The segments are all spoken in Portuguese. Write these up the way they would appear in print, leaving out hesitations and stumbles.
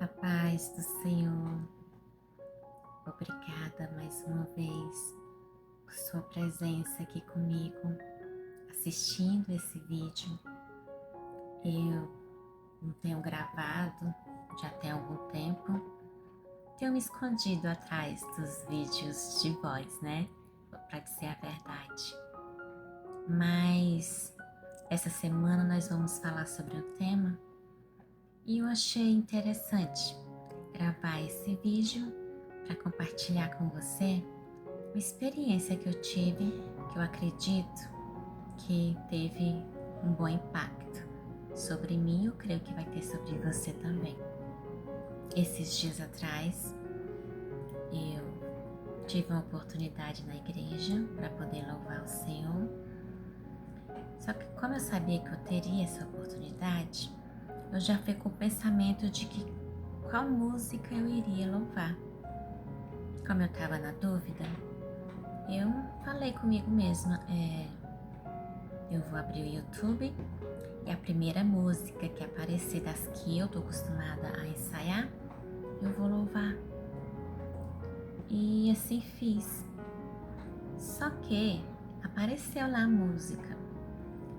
A paz do Senhor, obrigada mais uma vez por sua presença aqui comigo, assistindo esse vídeo. Eu não tenho gravado já tem algum tempo, tenho me escondido atrás dos vídeos de voz, né? Para dizer a verdade. Mas essa semana nós vamos falar sobre o tema e eu achei interessante gravar esse vídeo para compartilhar com você uma experiência que eu tive, que eu acredito que teve um bom impacto sobre mim, eu creio que vai ter sobre você também. Esses dias atrás, eu tive uma oportunidade na igreja para poder louvar o Senhor. Só que como eu sabia que eu teria essa oportunidade, eu já fui com o pensamento de que qual música eu iria louvar. Como eu estava na dúvida, eu falei comigo mesma, eu vou abrir o YouTube e a primeira música que aparecer das que eu tô acostumada a ensaiar, eu vou louvar. E assim fiz. Só que apareceu lá a música.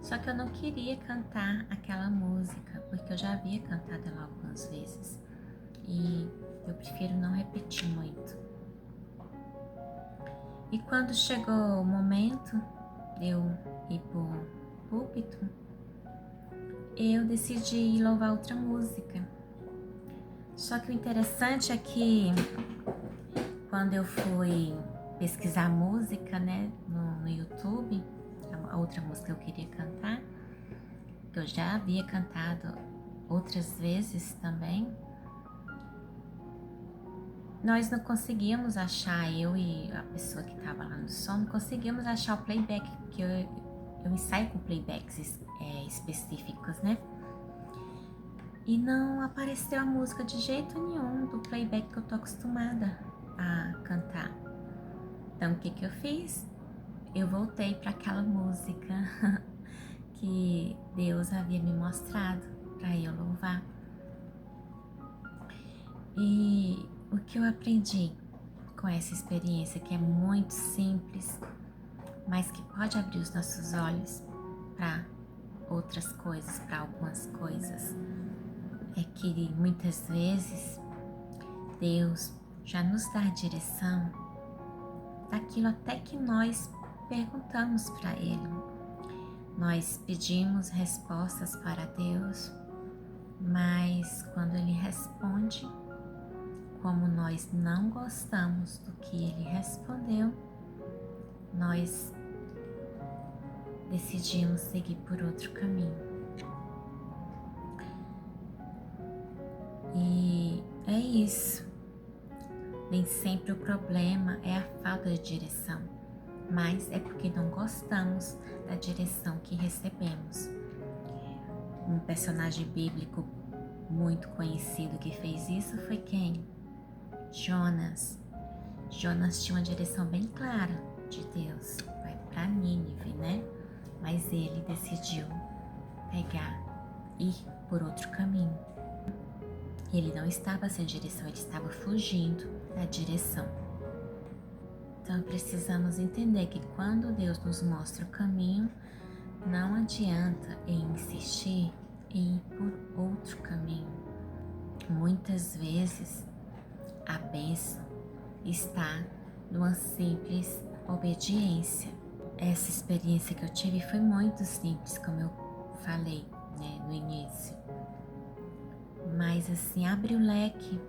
Só que eu não queria cantar aquela música, porque eu já havia cantado ela algumas vezes. E eu prefiro não repetir muito. E quando chegou o momento de eu ir pro púlpito, eu decidi louvar outra música. Só que o interessante é que quando eu fui pesquisar música, né, no YouTube, a outra música que eu queria cantar, que eu já havia cantado outras vezes também, nós não conseguíamos achar, eu e a pessoa que estava lá no som, não conseguíamos achar o playback, que eu ensaio com playbacks específicos, né? E não apareceu a música de jeito nenhum do playback que eu tô acostumada a cantar. Então o que eu fiz? Eu voltei para aquela música que Deus havia me mostrado para eu louvar. E o que eu aprendi com essa experiência, que é muito simples, mas que pode abrir os nossos olhos para outras coisas, para algumas coisas, é que muitas vezes Deus já nos dá a direção daquilo até que nós perguntamos para Ele. Nós pedimos respostas para Deus, mas quando Ele responde, como nós não gostamos do que Ele respondeu, nós decidimos seguir por outro caminho. E é isso. Nem sempre o problema é a falta de direção, mas é porque não gostamos da direção que recebemos. Um personagem bíblico muito conhecido que fez isso foi quem? Jonas. Jonas tinha uma direção bem clara de Deus, vai para Nínive, né? Mas ele decidiu ir por outro caminho. Ele não estava sem direção, ele estava fugindo da direção. Então precisamos entender que quando Deus nos mostra o caminho, não adianta insistir em ir por outro caminho. Muitas vezes a bênção está numa simples obediência. Essa experiência que eu tive foi muito simples, como eu falei, né, no início. Mas assim, abre o leque.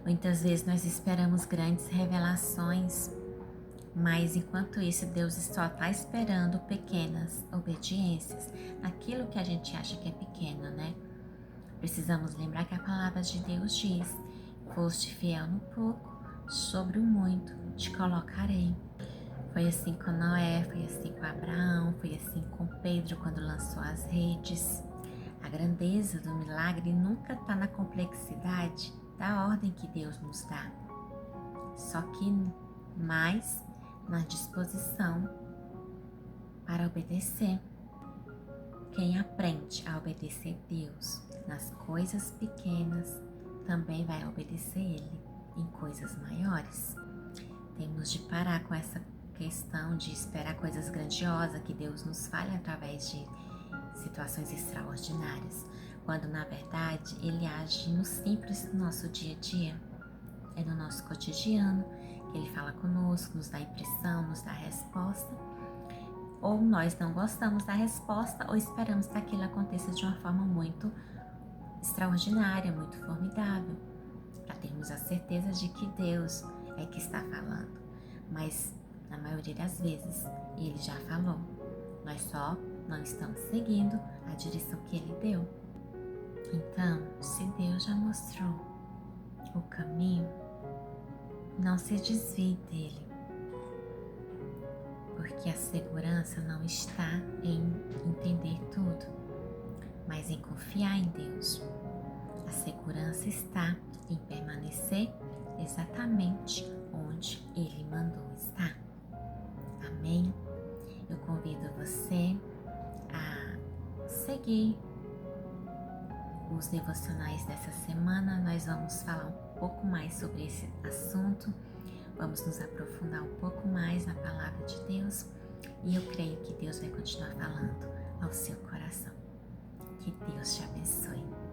Muitas vezes nós esperamos grandes revelações, mas enquanto isso Deus só está esperando pequenas obediências, naquilo que a gente acha que é pequeno, né? Precisamos lembrar que a palavra de Deus diz: foste fiel no pouco, sobre o muito te colocarei. Foi assim com Noé, foi assim com Abraão, foi assim com Pedro quando lançou as redes. A grandeza do milagre nunca está na complexidade da ordem que Deus nos dá, só que mais na disposição para obedecer. Quem aprende a obedecer Deus nas coisas pequenas, também vai obedecer Ele em coisas maiores. Temos de parar com essa questão de esperar coisas grandiosas, que Deus nos fale através de situações extraordinárias, quando na verdade Ele age no simples do nosso dia a dia. É no nosso cotidiano que Ele fala conosco, nos dá impressão, nos dá resposta, ou nós não gostamos da resposta ou esperamos que aquilo aconteça de uma forma muito extraordinária, muito formidável, para termos a certeza de que Deus é que está falando. Mas na maioria das vezes Ele já falou, nós só não estamos seguindo a direção que Ele deu. Então, se Deus já mostrou o caminho, não se desvie dele, porque a segurança não está em entender tudo, mas em confiar em Deus. A segurança está em permanecer exatamente onde Ele mandou estar. Amém? Eu convido você a seguir os devocionais dessa semana. Nós vamos falar um pouco mais sobre esse assunto, vamos nos aprofundar um pouco mais na palavra de Deus e eu creio que Deus vai continuar falando ao seu coração. Que Deus te abençoe.